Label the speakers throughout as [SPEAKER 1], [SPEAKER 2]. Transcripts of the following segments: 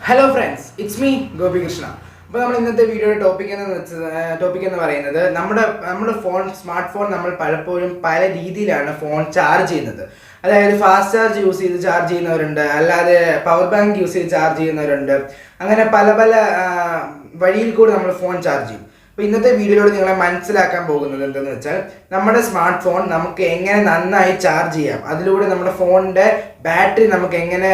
[SPEAKER 1] Hello friends, it's me Gopikrishna. അപ്പോൾ നമ്മൾ ഇന്നത്തെ വീഡിയോയുടെ ടോപ്പിക് എന്ന് പറയുന്നത് നമ്മുടെ സ്മാർട്ട് ഫോൺ നമ്മൾ പലപ്പോഴും പല രീതിയിലാണ് ഫോൺ ചാർജ് ചെയ്യുന്നത്. അതായത് ഫാസ്റ്റ് ചാർജ് യൂസ് ചെയ്ത് ചാർജ് ചെയ്യുന്നവരുണ്ട്, അല്ലാതെ പവർ ബാങ്ക് യൂസ് ചെയ്ത് ചാർജ് ചെയ്യുന്നവരുണ്ട്. അങ്ങനെ പല പല വഴിയിൽ കൂടി നമ്മൾ ഫോൺ ചാർജ് ചെയ്യും. അപ്പോൾ ഇന്നത്തെ വീഡിയോയിലൂടെ നിങ്ങളെ മനസ്സിലാക്കാൻ പോകുന്നത് എന്തെന്ന് വെച്ചാൽ, നമ്മുടെ സ്മാർട്ട് ഫോൺ നമുക്ക് എങ്ങനെ നന്നായി ചാർജ് ചെയ്യാം, അതിലൂടെ നമ്മുടെ ഫോണിൻ്റെ ബാറ്ററി നമുക്ക് എങ്ങനെ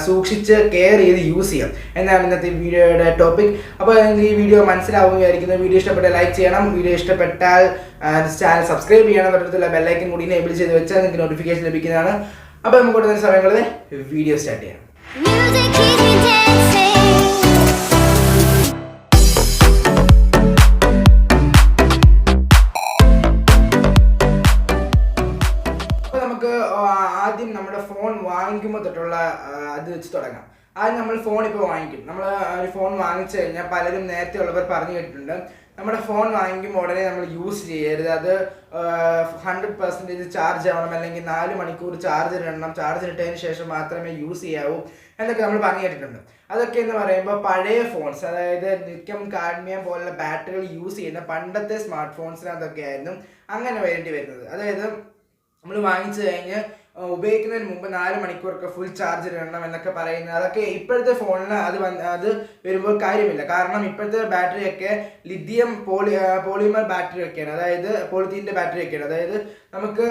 [SPEAKER 1] സൂക്ഷിച്ച് കെയർ ചെയ്ത് യൂസ് ചെയ്യാം എന്നാണ് ഇന്നത്തെ വീഡിയോയുടെ ടോപ്പിക്. അപ്പോൾ നിങ്ങൾക്ക് ഈ വീഡിയോ മനസ്സിലാവുമെന്ന് വിചാരിക്കുന്നു. വീഡിയോ ഇഷ്ടപ്പെട്ടാൽ ലൈക്ക് ചെയ്യണം, വീഡിയോ ഇഷ്ടപ്പെട്ടാൽ ചാനൽ സബ്സ്ക്രൈബ് ചെയ്യണം, തൊട്ടടുത്തുള്ള ബെല്ലൈക്കൻ കൂടി എനേബിൾ ചെയ്ത് വെച്ചാൽ നിങ്ങൾക്ക് നോട്ടിഫിക്കേഷൻ ലഭിക്കുന്നതാണ്. അപ്പോൾ നമുക്ക് കൂടുതൽ സമയങ്ങളിൽ വീഡിയോ സ്റ്റാർട്ട് ചെയ്യാം. ആദ്യം നമ്മുടെ ഫോൺ വാങ്ങിക്കുമ്പോൾ തൊട്ടുള്ള അത് വെച്ച് തുടങ്ങാം. ആദ്യം നമ്മൾ ഫോൺ ഇപ്പോൾ വാങ്ങിക്കും. നമ്മൾ ഒരു ഫോൺ വാങ്ങിച്ചു കഴിഞ്ഞാൽ പലരും നേരത്തെ ഉള്ളവർ പറഞ്ഞു കേട്ടിട്ടുണ്ട്, നമ്മുടെ ഫോൺ വാങ്ങിക്കുമ്പോൾ ഉടനെ നമ്മൾ യൂസ് ചെയ്യരുത്, അത് 100% ചാർജ് ആവണം, അല്ലെങ്കിൽ 4 മണിക്കൂർ ചാർജ് ഇടണം, ചാർജ് ഇട്ടതിന് ശേഷം മാത്രമേ യൂസ് ചെയ്യാവൂ എന്നൊക്കെ നമ്മൾ പറഞ്ഞു കേട്ടിട്ടുണ്ട്. അതൊക്കെ എന്ന് പറയുമ്പോൾ പഴയ ഫോൺസ്, അതായത് നിക്കം കാഡ്മിയം പോലുള്ള ബാറ്ററികൾ യൂസ് ചെയ്യുന്ന പണ്ടത്തെ സ്മാർട്ട് ഫോൺസിനകത്തൊക്കെ ആയിരുന്നു അങ്ങനെ വേണ്ടി വരുന്നത്. അതായത് നമ്മൾ വാങ്ങിച്ചു കഴിഞ്ഞ് ഉപയോഗിക്കുന്നതിന് മുമ്പ് 4 മണിക്കൂറൊക്കെ ഫുൾ ചാർജ് ഇടണം എന്നൊക്കെ പറയുന്നത്, അതൊക്കെ ഇപ്പോഴത്തെ ഫോണിന് അത് വരുമ്പോൾ കാര്യമില്ല. കാരണം ഇപ്പോഴത്തെ ബാറ്ററിയൊക്കെ ലിഥിയം പോളിമർ ബാറ്ററി ഒക്കെയാണ്, അതായത് പോളിത്തീൻ്റെ ബാറ്ററി ഒക്കെയാണ്. അതായത് നമുക്ക്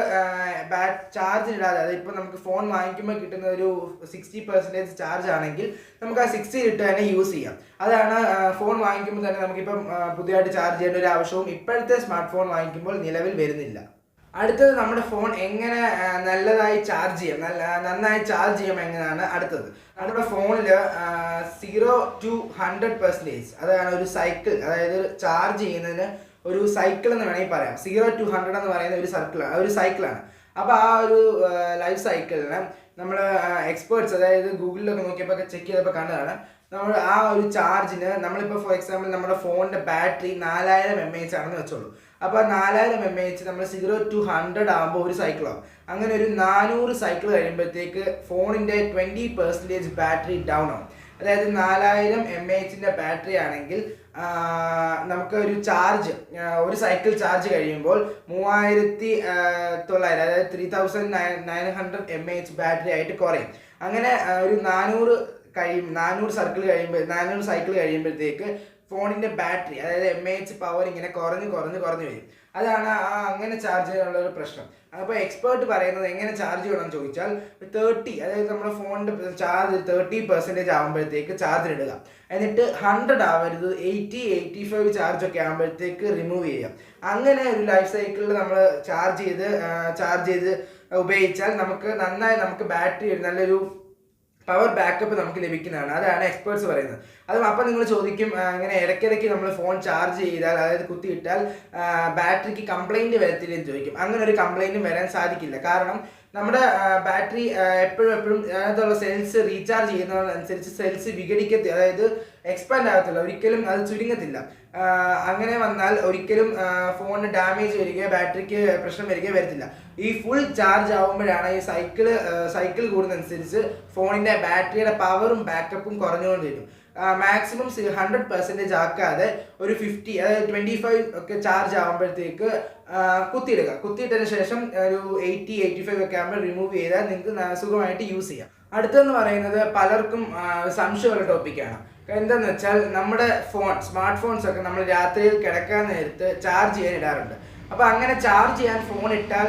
[SPEAKER 1] ചാർജ് ഇടാതെ, അതായത് ഇപ്പോൾ നമുക്ക് ഫോൺ വാങ്ങിക്കുമ്പോൾ കിട്ടുന്ന ഒരു 60% ചാർജ് ആണെങ്കിൽ നമുക്ക് ആ 60 ഇട്ട് തന്നെ യൂസ് ചെയ്യാം. അതാണ് ഫോൺ വാങ്ങിക്കുമ്പോൾ തന്നെ നമുക്കിപ്പം പുതിയതായിട്ട് ചാർജ് ചെയ്യേണ്ട ഒരു ആവശ്യവും ഇപ്പോഴത്തെ സ്മാർട്ട് ഫോൺ വാങ്ങിക്കുമ്പോൾ നിലവിൽ വരുന്നില്ല. അടുത്തത് നമ്മുടെ ഫോൺ എങ്ങനെ നന്നായി ചാർജ് ചെയ്യാം എങ്ങനെയാണ് അടുത്തത്. നമ്മുടെ ഫോണിൽ 0 to 100% അതാണ് ഒരു സൈക്കിൾ, അതായത് ചാർജ് ചെയ്യുന്നതിന് ഒരു സൈക്കിൾ എന്ന് വേണമെങ്കിൽ പറയാം. 0 to 100 എന്ന് പറയുന്ന ഒരു സൈക്കിളാണ്. അപ്പോൾ ആ ഒരു ലൈഫ് സൈക്കിളിന് നമ്മൾ എക്സ്പേർട്സ്, അതായത് ഗൂഗിളിലൊക്കെ നോക്കിയപ്പോൾ ചെക്ക് ചെയ്തപ്പോൾ കണ്ടതാണ്, നമ്മൾ ആ ഒരു ചാർജിന് നമ്മളിപ്പോൾ ഫോർ എക്സാമ്പിൾ നമ്മുടെ ഫോണിൻ്റെ ബാറ്ററി 4000 mAh ആണെന്ന് വെച്ചോളൂ. അപ്പോൾ 4000 mAh നമ്മൾ 0 to 100 ആകുമ്പോൾ ഒരു സൈക്കിളാകും. അങ്ങനെ ഒരു 400 സൈക്കിൾ കഴിയുമ്പോഴത്തേക്ക് ഫോണിൻ്റെ 20% ബാറ്ററി ഡൗൺ ആവും. അതായത് 4000 mAh ബാറ്ററി ആണെങ്കിൽ നമുക്ക് ഒരു സൈക്കിൾ ചാർജ് കഴിയുമ്പോൾ 3900, അതായത് 3900 mAh ബാറ്ററി ആയിട്ട് കുറയും. അങ്ങനെ ഒരു 400 സൈക്കിൾ കഴിയുമ്പോഴത്തേക്ക് ഫോണിൻ്റെ ബാറ്ററി, അതായത് mAh പവർ ഇങ്ങനെ കുറഞ്ഞ് വരും. അതാണ് അങ്ങനെ ചാർജ് ചെയ്യാനുള്ള ഒരു പ്രശ്നം. അപ്പോൾ എക്സ്പേർട്ട് പറയുന്നത് എങ്ങനെ ചാർജ് ചെയ്യണമെന്ന് ചോദിച്ചാൽ 30, അതായത് നമ്മുടെ ഫോണിൻ്റെ ചാർജ് 30% ആകുമ്പോഴത്തേക്ക് ചാർജ് ഇടുക. എന്നിട്ട് 100 ആവരുത്, 80-85 ചാർജൊക്കെ ആകുമ്പോഴത്തേക്ക് റിമൂവ് ചെയ്യാം. അങ്ങനെ ഒരു ലൈഫ് സൈക്കിളിൽ നമ്മൾ ചാർജ് ചെയ്ത് ഉപയോഗിച്ചാൽ നമുക്ക് ബാറ്ററി നല്ലൊരു പവർ ബാക്കപ്പ് നമുക്ക് ലഭിക്കുന്നതാണ്. അതാണ് എക്സ്പേർട്സ് പറയുന്നത്. അപ്പം നിങ്ങൾ ചോദിക്കും, അങ്ങനെ ഇടയ്ക്കിടയ്ക്ക് നമ്മൾ ഫോൺ ചാർജ് ചെയ്താൽ, അതായത് കുത്തിയിട്ടാൽ ബാറ്ററിക്ക് കംപ്ലൈൻറ്റ് വരത്തില്ലെന്ന് ചോദിക്കും. അങ്ങനെ ഒരു കംപ്ലൈൻറ്റും വരാൻ സാധിക്കില്ല. കാരണം നമ്മുടെ ബാറ്ററി എപ്പോഴും അതിനകത്തുള്ള സെൽസ് റീചാർജ് ചെയ്യുന്നതനുസരിച്ച് സെൽസ് വിഘടിക്കത്തില്ല, അതായത് എക്സ്പാൻഡ് ആകത്തില്ല, ഒരിക്കലും അത് ചുരുങ്ങത്തില്ല. അങ്ങനെ വന്നാൽ ഒരിക്കലും ഫോണിന് ഡാമേജ് വരികയോ ബാറ്ററിക്ക് പ്രശ്നം വരികയോ വരത്തില്ല. ഈ ഫുൾ ചാർജ് ആകുമ്പോഴാണ് ഈ സൈക്കിൾ കൂടുന്നതനുസരിച്ച് ഫോണിൻ്റെ ബാറ്ററിയുടെ പവറും ബാക്കപ്പും കുറഞ്ഞുകൊണ്ടിരിക്കും. മാക്സിമം 100% ആക്കാതെ ഒരു 50, അതായത് 25 ഒക്കെ ചാർജ് ആകുമ്പോഴത്തേക്ക് കുത്തിയിട്ടതിന് ശേഷം ഒരു 80-85 ഒക്കെ ആകുമ്പോൾ റിമൂവ് ചെയ്താൽ നിങ്ങൾക്ക് സുഖമായിട്ട് യൂസ് ചെയ്യാം. അടുത്തെന്ന് പറയുന്നത് പലർക്കും സംശയമുള്ള ടോപ്പിക്കാണ്. എന്താണെന്ന് വെച്ചാൽ, നമ്മുടെ സ്മാർട്ട് ഫോൺസ് ഒക്കെ നമ്മൾ രാത്രിയിൽ കിടക്കാൻ നേരത്ത് ചാർജ് ചെയ്യാൻ ഇടാറുണ്ട്. അപ്പോൾ അങ്ങനെ ചാർജ് ചെയ്യാൻ ഫോൺ ഇട്ടാൽ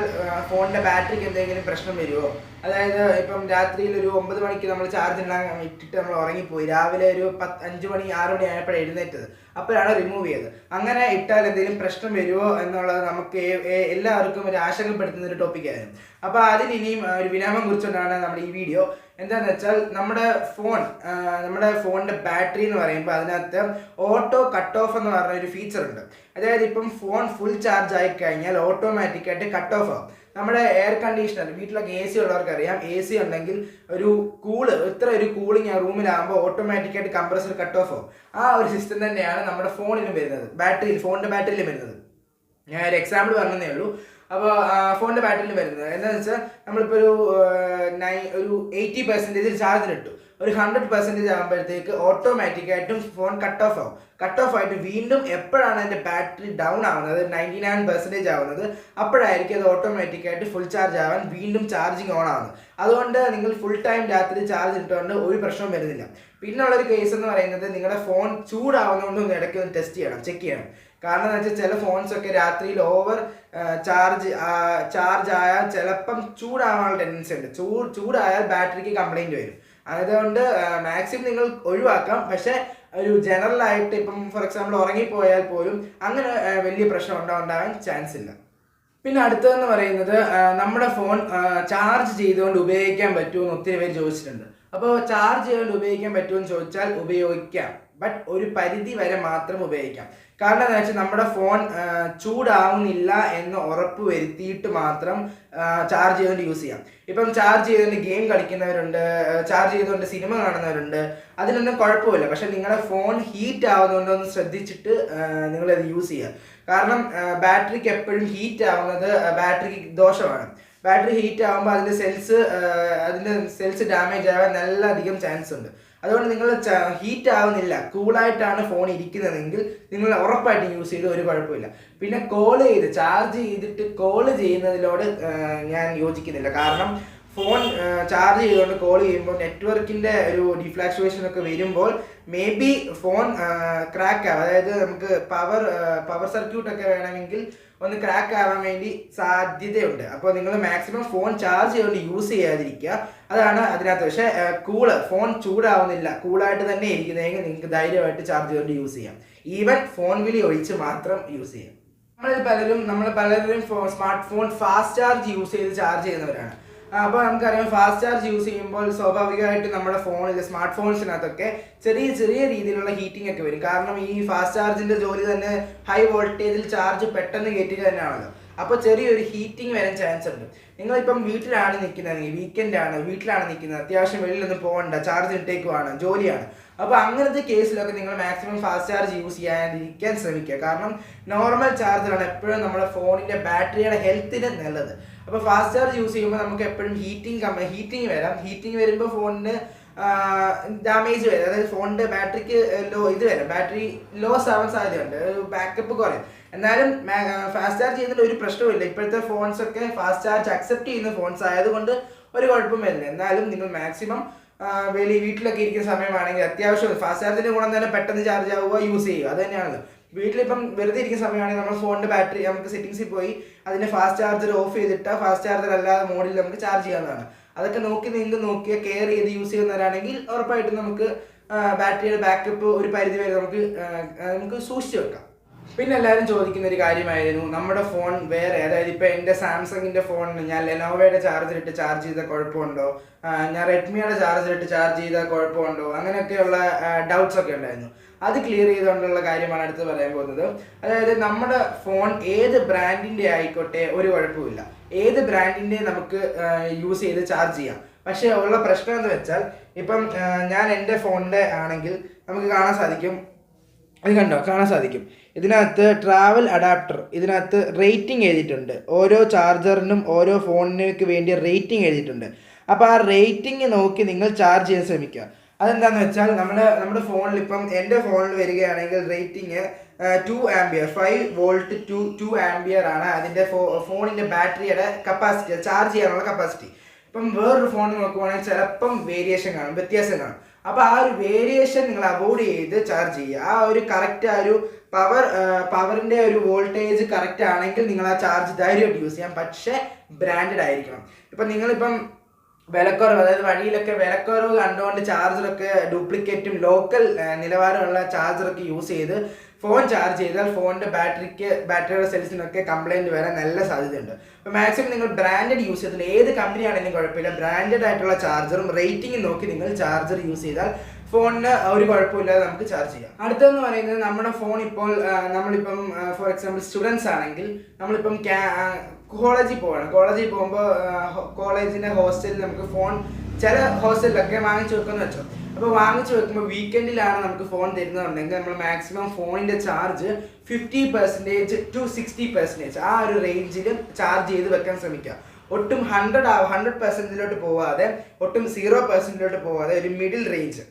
[SPEAKER 1] ഫോണിൻ്റെ ബാറ്ററിക്ക് എന്തെങ്കിലും പ്രശ്നം വരുമോ? അതായത് ഇപ്പം രാത്രിയിൽ ഒരു 9 മണിക്ക് നമ്മൾ ചാർജ് ഇട്ടിട്ട് നമ്മൾ ഉറങ്ങിപ്പോയി, രാവിലെ ഒരു 5 മണി 6 മണി ആയപ്പോഴാണ് എഴുന്നേറ്റത്, അപ്പോഴാണ് റിമൂവ് ചെയ്തത്. അങ്ങനെ ഇട്ടാൽ എന്തെങ്കിലും പ്രശ്നം വരുമോ എന്നുള്ളത് നമുക്ക് എല്ലാവർക്കും ഒരു ആശങ്കപ്പെടുത്തുന്ന ഒരു ടോപ്പിക്കായിരുന്നു. അപ്പോൾ അതിന് ഇനിയും ഒരു വിരാമം കുറിച്ചുകൊണ്ടാണ് നമ്മുടെ ഈ വീഡിയോ. എന്താണെന്ന് വെച്ചാൽ, നമ്മുടെ ഫോണിൻ്റെ ബാറ്ററി എന്ന് പറയുമ്പോൾ അതിനകത്ത് ഓട്ടോ കട്ട് ഓഫ് എന്ന് പറഞ്ഞ ഒരു ഫീച്ചർ ഉണ്ട്. അതായത് ഇപ്പം ഫോൺ ഫുൾ ചാർജ് ആയി കഴിഞ്ഞാൽ ഓട്ടോമാറ്റിക്കായിട്ട് കട്ട് ഓഫ് ആവും. നമ്മുടെ എയർ കണ്ടീഷണർ, വീട്ടിലൊക്കെ AC ഉള്ളവർക്കറിയാം, AC ഉണ്ടെങ്കിൽ ഒരു കൂളിംഗ് ആ റൂമിലാകുമ്പോൾ ഓട്ടോമാറ്റിക്കായിട്ട് കംപ്രസർ കട്ട് ഓഫ് ആവും. ആ ഒരു സിസ്റ്റം തന്നെയാണ് നമ്മുടെ ഫോണിലും വരുന്നത്, ഫോണിൻ്റെ ബാറ്ററിയിലും വരുന്നത്. ഞാൻ ഒരു എക്സാമ്പിൾ പറഞ്ഞതേ ഉള്ളൂ. അപ്പോൾ ഫോണിൻ്റെ ബാറ്ററിയിൽ വരുന്നത് എന്താണെന്ന് വെച്ചാൽ, നമ്മളിപ്പോൾ ഒരു 80% ചാർജിലിട്ടു, ഒരു 100% ആകുമ്പോഴത്തേക്ക് ഓട്ടോമാറ്റിക്കായിട്ടും ഫോൺ കട്ട് ഓഫ് ആവും. കട്ട് ഓഫ് ആയിട്ട് വീണ്ടും എപ്പോഴാണ് അതിൻ്റെ ബാറ്ററി ഡൗൺ ആവുന്നത്, 99% ആവുന്നത്, അപ്പോഴായിരിക്കും അത് ഓട്ടോമാറ്റിക്കായിട്ട് ഫുൾ ചാർജ് ആവാൻ വീണ്ടും ചാർജിങ് ഓൺ ആവുന്നത്. അതുകൊണ്ട് നിങ്ങൾ ഫുൾ ടൈം രാത്രി ചാർജ് ഇട്ടുകൊണ്ട് ഒരു പ്രശ്നവും വരുന്നില്ല. പിന്നുള്ളൊരു കേസ് എന്ന് പറയുന്നത് നിങ്ങളുടെ ഫോൺ ചൂടാവുന്നതുകൊണ്ട് ഒന്ന് ഇടയ്ക്ക് ഒന്ന് ടെസ്റ്റ് ചെയ്യണം, ചെക്ക് ചെയ്യണം. കാരണം എന്ന് വെച്ചാൽ ചില ഫോൺസൊക്കെ രാത്രിയിൽ ഓവർ ചാർജ് ആയാൽ ചിലപ്പം ചൂടാവാനുള്ള ടെൻഡൻസി ഉണ്ട്. ചൂടായാൽ ബാറ്ററിക്ക് കംപ്ലൈൻറ്റ് വരും. അതുകൊണ്ട് മാക്സിമം നിങ്ങൾ ഒഴിവാക്കാം. പക്ഷേ ഒരു ജനറലായിട്ട് ഇപ്പം ഫോർ എക്സാമ്പിൾ ഉറങ്ങിപ്പോയാൽ പോലും അങ്ങനെ വലിയ പ്രശ്നം ഉണ്ടാവാൻ ചാൻസ് ഇല്ല. പിന്നെ അടുത്തതെന്ന് പറയുന്നത് നമ്മുടെ ഫോൺ ചാർജ് ചെയ്തുകൊണ്ട് ഉപയോഗിക്കാൻ പറ്റുമെന്ന് ഒത്തിരി പേര് ചോദിച്ചിട്ടുണ്ട്. അപ്പോൾ ചാർജ് ചെയ്തുകൊണ്ട് ഉപയോഗിക്കാൻ പറ്റുമെന്ന് ചോദിച്ചാൽ ഉപയോഗിക്കാം, ബട്ട് ഒരു പരിധി വരെ മാത്രം ഉപയോഗിക്കാം. കാരണം എന്താ വെച്ചാൽ നമ്മുടെ ഫോൺ ചൂടാവുന്നില്ല എന്ന് ഉറപ്പ് വരുത്തിയിട്ട് മാത്രം ചാർജ് ചെയ്തുകൊണ്ട് യൂസ് ചെയ്യാം. ഇപ്പം ചാർജ് ചെയ്തുകൊണ്ട് ഗെയിം കളിക്കുന്നവരുണ്ട്, ചാർജ് ചെയ്തുകൊണ്ട് സിനിമ കാണുന്നവരുണ്ട്, അതിനൊന്നും കുഴപ്പമില്ല. പക്ഷെ നിങ്ങളുടെ ഫോൺ ഹീറ്റ് ആവുന്നതുകൊണ്ടൊന്ന് ശ്രദ്ധിച്ചിട്ട് നിങ്ങളത് യൂസ് ചെയ്യുക. കാരണം ബാറ്ററിക്ക് എപ്പോഴും ഹീറ്റ് ആവുന്നത് ബാറ്ററിക്ക് ദോഷമാണ്. ബാറ്ററി ഹീറ്റ് ആകുമ്പോൾ അതിൻ്റെ സെൽസ് ഡാമേജ് ആവാൻ നല്ല അധികം ചാൻസ് ഉണ്ട്. അതുകൊണ്ട് നിങ്ങൾ ഹീറ്റ് ആവുന്നില്ല, കൂളായിട്ടാണ് ഫോൺ ഇരിക്കുന്നതെങ്കിൽ നിങ്ങൾ ഉറപ്പായിട്ട് യൂസ് ചെയ്ത് ഒരു കുഴപ്പമില്ല. പിന്നെ ചാർജ് ചെയ്തിട്ട് കോൾ ചെയ്യുന്നതിനോട് ഞാൻ യോജിക്കുന്നില്ല. കാരണം ഫോൺ ചാർജ് ചെയ്തുകൊണ്ട് കോൾ ചെയ്യുമ്പോൾ നെറ്റ്വർക്കിൻ്റെ ഒരു ഡിഫ്ലാക്ച്വേഷൻ ഒക്കെ വരുമ്പോൾ മേ ബി ഫോൺ ക്രാക്ക് ആവും. അതായത് നമുക്ക് പവർ സർക്യൂട്ടൊക്കെ വേണമെങ്കിൽ ഒന്ന് ക്രാക്ക് ആവാൻ വേണ്ടി സാധ്യതയുണ്ട്. അപ്പോൾ നിങ്ങൾ മാക്സിമം ഫോൺ ചാർജ് ചെയ്തുകൊണ്ട് യൂസ് ചെയ്യാതിരിക്കുക, അതാണ് അതിനകത്ത്. പക്ഷേ ഫോൺ ചൂടാവുന്നില്ല, കൂളായിട്ട് തന്നെ ഇരിക്കുന്നതെങ്കിൽ നിങ്ങൾക്ക് ധൈര്യമായിട്ട് ചാർജ് ചെയ്തുകൊണ്ട് യൂസ് ചെയ്യാം. ഈവൻ ഫോൺ വിളി ഒഴിച്ച് മാത്രം യൂസ് ചെയ്യാം. നമ്മൾ പലരും smart phone fast charge use ചെയ്ത് ചാർജ് ചെയ്യുന്നവരാണ്. അപ്പോൾ നമുക്കറിയാം ഫാസ്റ്റ് ചാർജ് യൂസ് ചെയ്യുമ്പോൾ സ്വാഭാവികമായിട്ട് നമ്മുടെ ഫോണിൽ സ്മാർട്ട് ഫോൺസിനകത്തൊക്കെ ചെറിയ രീതിയിലുള്ള ഹീറ്റിംഗ് ഒക്കെ വരും. കാരണം ഈ ഫാസ്റ്റ് ചാർജിൻ്റെ ജോലി തന്നെ ഹൈ വോൾട്ടേജിൽ ചാർജ് പെട്ടെന്ന് കയറ്റുക തന്നെയാണല്ലോ. അപ്പോൾ ചെറിയൊരു ഹീറ്റിംഗ് വരാൻ ചാൻസ് ഉണ്ട്. നിങ്ങളിപ്പം വീട്ടിലാണ് നിൽക്കുന്നതെങ്കിൽ, വീട്ടിലാണ് നിൽക്കുന്നത്, അത്യാവശ്യം വെളിയിലൊന്നും പോകണ്ട, ചാർജ് ഇട്ടേക്കുവാണ്, ജോലിയാണ്, അപ്പോൾ അങ്ങനത്തെ കേസിലൊക്കെ നിങ്ങൾ മാക്സിമം ഫാസ്റ്റ് ചാർജ് യൂസ് ചെയ്യാതിരിക്കാൻ ശ്രമിക്കുക. കാരണം നോർമൽ ചാർജറാണ് എപ്പോഴും നമ്മുടെ ഫോണിൻ്റെ ബാറ്ററിയുടെ ഹെൽത്തിന് നല്ലത്. അപ്പോൾ ഫാസ്റ്റ് ചാർജ് യൂസ് ചെയ്യുമ്പോൾ നമുക്ക് എപ്പോഴും ഹീറ്റിംഗ് വരാം. ഹീറ്റിംഗ് വരുമ്പോൾ ഫോണിന് ഡാമേജ് വരും. അതായത് ഫോണിൻ്റെ ബാറ്ററിക്ക് ബാറ്ററി ലോസ് ആവാൻ സാധ്യതയുണ്ട്, ബാക്കപ്പ് കുറയും. എന്നാലും ഫാസ്റ്റ് ചാർജ് ചെയ്യുന്നതിൽ ഒരു പ്രശ്നമില്ല. ഇപ്പോഴത്തെ ഫോൺസൊക്കെ ഫാസ്റ്റ് ചാർജ് അക്സെപ്റ്റ് ചെയ്യുന്ന ഫോൺസ് ആയതുകൊണ്ട് ഒരു കുഴപ്പം വരുന്നില്ല. എന്നാലും നിങ്ങൾ മാക്സിമം വീട്ടിലൊക്കെ ഇരിക്കുന്ന സമയമാണെങ്കിൽ അത്യാവശ്യം ഫാസ്റ്റ് ചാർജിൻ്റെ ഗുണം തന്നെ പെട്ടെന്ന് ചാർജ് ആവുക, യൂസ് ചെയ്യുക, അത് തന്നെയാണല്ലോ. വീട്ടിലിപ്പം വെറുതെ ഇരിക്കുന്ന സമയമാണെങ്കിൽ നമ്മൾ ഫോണിൻ്റെ ബാറ്ററി നമുക്ക് സെറ്റിംഗ്സിൽ പോയി അതിൻ്റെ ഫാസ്റ്റ് ചാർജർ ഓഫ് ചെയ്തിട്ട് ഫാസ്റ്റ് ചാർജർ അല്ലാതെ മോഡിൽ നമുക്ക് ചാർജ് ചെയ്യാവുന്നതാണ്. അതൊക്കെ നോക്കിയാൽ കെയർ ചെയ്ത് യൂസ് ചെയ്യുന്നവരാണെങ്കിൽ ഉറപ്പായിട്ടും നമുക്ക് ബാറ്ററിയുടെ ബാക്കപ്പ് ഒരു പരിധി വരെ നമുക്ക് സൂക്ഷിച്ച് വെക്കാം. പിന്നെ എല്ലാവരും ചോദിക്കുന്ന ഒരു കാര്യമായിരുന്നു നമ്മുടെ ഫോൺ വേറെ, അതായത് ഇപ്പോൾ എൻ്റെ സാംസങ്ങിൻ്റെ ഫോണിന് ഞാൻ ലെനോവയുടെ ചാർജറിട്ട് ചാർജ് ചെയ്താൽ കുഴപ്പമുണ്ടോ, ഞാൻ റെഡ്മിയുടെ ചാർജറിട്ട് ചാർജ് ചെയ്താൽ കുഴപ്പമുണ്ടോ, അങ്ങനെയൊക്കെയുള്ള ഡൗട്ട്സ് ഒക്കെ ഉണ്ടായിരുന്നു. അത് ക്ലിയർ ചെയ്തുകൊണ്ടുള്ള കാര്യമാണ് അടുത്ത് പറയാൻ പോകുന്നത്. അതായത് നമ്മുടെ ഫോൺ ഏത് ബ്രാൻഡിൻ്റെ ആയിക്കോട്ടെ ഒരു കുഴപ്പമില്ല, ഏത് ബ്രാൻഡിൻ്റെ നമുക്ക് യൂസ് ചെയ്ത് ചാർജ് ചെയ്യാം. പക്ഷേ ഉള്ള പ്രശ്നം എന്ന് വെച്ചാൽ ഇപ്പം ഞാൻ എൻ്റെ ഫോണിൻ്റെ ആണെങ്കിൽ നമുക്ക് കാണാൻ സാധിക്കും ഇതിനകത്ത് ട്രാവൽ അഡാപ്റ്റർ, ഇതിനകത്ത് റേറ്റിംഗ് എഴുതിയിട്ടുണ്ട്. ഓരോ ചാർജറിനും ഓരോ ഫോണിനേക്ക് വേണ്ടി റേറ്റിംഗ് എഴുതിയിട്ടുണ്ട്. അപ്പോൾ ആ റേറ്റിംഗ് നോക്കി നിങ്ങൾ ചാർജ് ചെയ്യാൻ ശ്രമിക്കുക. അതെന്താണെന്ന് വെച്ചാൽ നമ്മുടെ ഫോണിൽ ഇപ്പം എൻ്റെ ഫോണിൽ വരികയാണെങ്കിൽ റേറ്റിംഗ് 2 ആംപിയർ 5 വോൾട്ട് 2 ആംപിയർ ആണ് അതിൻ്റെ ഫോണിൻ്റെ ബാറ്ററിയുടെ കപ്പാസിറ്റി, ചാർജ് ചെയ്യാനുള്ള കപ്പാസിറ്റി. ഇപ്പം വേറൊരു ഫോണിൽ നോക്കുവാണെങ്കിൽ ചിലപ്പം വ്യത്യാസം കാണും. അപ്പോൾ ആ ഒരു വേരിയേഷൻ നിങ്ങൾ അവോയ്ഡ് ചെയ്ത് ചാർജ് ചെയ്യുക. ആ ഒരു കറക്റ്റ് ആ ഒരു പവറിൻ്റെ ഒരു വോൾട്ടേജ് കറക്റ്റ് ആണെങ്കിൽ നിങ്ങൾ ആ ചാർജ് ധൈര്യമായിട്ട് യൂസ് ചെയ്യാം. പക്ഷേ ബ്രാൻഡഡ് ആയിരിക്കണം. ഇപ്പം നിങ്ങളിപ്പം വിലക്കുറവ്, അതായത് വഴിയിലൊക്കെ വിലക്കുറവ് കണ്ടുകൊണ്ട് ചാർജറൊക്കെ ഡ്യൂപ്ലിക്കേറ്റും ലോക്കൽ നിലവാരമുള്ള ചാർജറൊക്കെ യൂസ് ചെയ്ത് ഫോൺ ചാർജ് ചെയ്താൽ ഫോണിൻ്റെ ബാറ്ററിയുടെ സെൽസിനൊക്കെ കംപ്ലൈൻറ്റ് വരാൻ നല്ല സാധ്യതയുണ്ട്. അപ്പോൾ മാക്സിമം നിങ്ങൾ ബ്രാൻഡഡ് യൂസ് ചെയ്തില്ല, ഏത് കമ്പനിയാണെങ്കിലും കുഴപ്പമില്ല, ബ്രാൻഡഡ് ആയിട്ടുള്ള ചാർജറും റേറ്റിംഗും നോക്കി നിങ്ങൾ ചാർജർ യൂസ് ചെയ്താൽ ഫോണിന് ഒരു കുഴപ്പമില്ലാതെ നമുക്ക് ചാർജ് ചെയ്യാം. അടുത്തെന്ന് പറയുന്നത് നമ്മുടെ ഫോൺ ഇപ്പോൾ നമ്മളിപ്പം ഫോർ എക്സാമ്പിൾ സ്റ്റുഡൻസ് ആണെങ്കിൽ നമ്മളിപ്പം കോളേജിൽ പോകുമ്പോൾ കോളേജിൻ്റെ ഹോസ്റ്റലിൽ നമുക്ക് ഫോൺ ചില ഹോസ്റ്റലിലൊക്കെ വാങ്ങിച്ചു വെക്കുമെന്ന് വെച്ചോ. അപ്പോൾ വാങ്ങിച്ചു വെക്കുമ്പോൾ വീക്കെൻഡിലാണ് നമുക്ക് ഫോൺ തരുന്നതുണ്ടെങ്കിൽ നമ്മൾ മാക്സിമം ഫോണിൻ്റെ ചാർജ് 50% to 60% ആ ഒരു റേഞ്ചിൽ ചാർജ് ചെയ്ത് വെക്കാൻ ശ്രമിക്കുക. ഒട്ടും 100% പോവാതെ ഒട്ടും 0% പോവാതെ ഒരു മിഡിൽ റേഞ്ച്,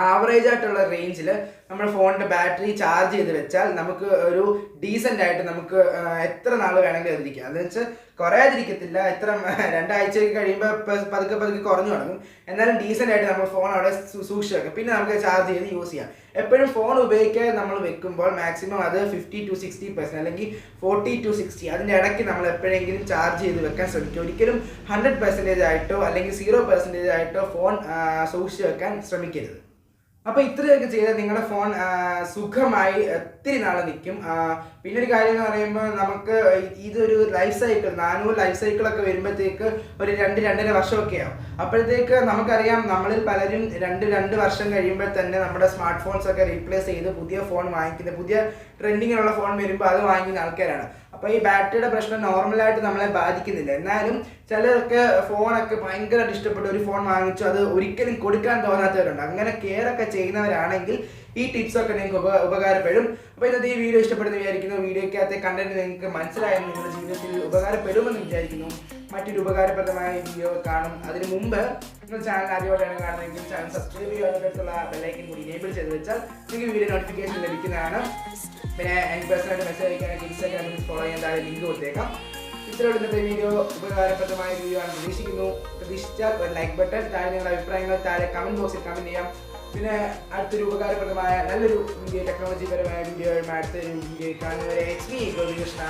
[SPEAKER 1] ആവറേജ് ആയിട്ടുള്ള റേഞ്ചിൽ നമ്മൾ ഫോണിൻ്റെ ബാറ്ററി ചാർജ് ചെയ്ത് വെച്ചാൽ നമുക്ക് ഒരു ഡീസൻ്റ് ആയിട്ട് നമുക്ക് എത്ര നാൾ വേണമെങ്കിലും അതിരിക്കാം. അതെന്ന് വെച്ചാൽ കുറയാതിരിക്കത്തില്ല, എത്ര 2 ആഴ്ചയൊക്കെ കഴിയുമ്പോൾ പതുക്കെ കുറഞ്ഞു തുടങ്ങും. എന്നാലും ഡീസൻ്റ് ആയിട്ട് നമ്മൾ ഫോൺ അവിടെ സൂക്ഷിച്ച് വെക്കാം. പിന്നെ നമുക്ക് ചാർജ് ചെയ്ത് യൂസ് ചെയ്യാം. എപ്പോഴും ഫോൺ ഉപയോഗിക്കാൻ നമ്മൾ വെക്കുമ്പോൾ മാക്സിമം അത് 50 to 60% അല്ലെങ്കിൽ 40 to 60 അതിൻ്റെ ഇടയ്ക്ക് നമ്മൾ എപ്പോഴെങ്കിലും ചാർജ് ചെയ്ത് വെക്കാൻ ശ്രമിക്കുക. ഒരിക്കലും 100% ആയിട്ടോ അല്ലെങ്കിൽ 0% ആയിട്ടോ ഫോൺ സൂക്ഷിച്ച് വെക്കാൻ ശ്രമിക്കരുത്. അപ്പോൾ ഇത്രയൊക്കെ ചെയ്താൽ നിങ്ങളുടെ ഫോൺ സുഖമായി ഒത്തിരി നാൾ നിൽക്കും. പിന്നെ ഒരു കാര്യം എന്ന് പറയുമ്പോൾ നമുക്ക് ഇതൊരു ലൈഫ് സൈക്കിൾ 400 ലൈഫ് സൈക്കിളൊക്കെ വരുമ്പോഴത്തേക്ക് ഒരു 2-2.5 വർഷമൊക്കെ ആവും. അപ്പോഴത്തേക്ക് നമുക്കറിയാം നമ്മളിൽ പലരും 2 വർഷം കഴിയുമ്പോൾ തന്നെ നമ്മുടെ സ്മാർട്ട് ഫോൺസ് ഒക്കെ റീപ്ലേസ് ചെയ്ത് പുതിയ ഫോൺ വാങ്ങിക്കുന്ന, പുതിയ ട്രെൻഡിങ്ങിലുള്ള ഫോൺ വരുമ്പോൾ അത് വാങ്ങിക്കുന്ന ആൾക്കാരാണ്. അപ്പോൾ ഈ ബാറ്ററിയുടെ പ്രശ്നം നോർമലായിട്ട് നമ്മളെ ബാധിക്കുന്നില്ല. എന്നാലും ചിലർക്ക് ഫോണൊക്കെ ഭയങ്കരമായിട്ട് ഇഷ്ടപ്പെട്ട ഒരു ഫോൺ വാങ്ങിച്ചു അത് ഒരിക്കലും കൊടുക്കാൻ തോന്നാത്തവരുണ്ട്. അങ്ങനെ കെയർ ഒക്കെ ചെയ്യുന്നവരാണെങ്കിൽ ഈ ടിപ്സൊക്കെ നിങ്ങൾക്ക് ഉപകാരപ്പെടും. അപ്പോൾ ഇന്നത്തെ ഈ വീഡിയോ ഇഷ്ടപ്പെടുന്ന വിചാരിക്കുന്നു. വീഡിയോയ്ക്കകത്തെ കണ്ടന്റ് നിങ്ങൾക്ക് മനസ്സിലായെന്ന് നിങ്ങളുടെ ജീവിതത്തിൽ ഉപകാരപ്പെടുമെന്ന് വിചാരിക്കുന്നു. മറ്റൊരു ഉപകാരപ്രദമായ വീഡിയോ കാണും. അതിന് മുമ്പ് നിങ്ങൾ ചാനൽ ആദ്യമായിട്ടാണ് കാണുന്നതെങ്കിൽ ചാനൽ സബ്സ്ക്രൈബ് ചെയ്യാനുള്ള ബെല്ലൈക്കൻ കൂടി എനേബിൾ ചെയ്ത് വെച്ചാൽ നിങ്ങൾക്ക് വീഡിയോ നോട്ടിഫിക്കേഷൻ ലഭിക്കുന്നതാണ്. പിന്നെ എനിക്ക് പേഴ്സണലായിട്ട് മെസ്സേജ് അയക്കാനായിട്ട് ഇൻസ്റ്റാഗ്രാമിൽ ഫോളോ ചെയ്യാൻ താഴെ ലിങ്ക് കൊടുത്തേക്കാം. ഇത്രയോട് ഇന്നത്തെ വീഡിയോ ഉപകാരപ്രദമായ വീഡിയോ ആണ് പ്രതീക്ഷിച്ചാൽ ഒരു ലൈക്ക് ബട്ടൺ, താഴെ നിങ്ങളുടെ അഭിപ്രായങ്ങൾ താഴെ കമൻറ്റ് ബോക്സിൽ കമൻറ്റ് ചെയ്യാം. പിന്നെ അടുത്തൊരു ഉപകാരപ്രദമായ നല്ലൊരു വീഡിയോ, ടെക്നോളജിപരമായ വീഡിയോ അടുത്തൊരു വീഡിയോ കാണുന്നവരെ കൃഷ്ണ.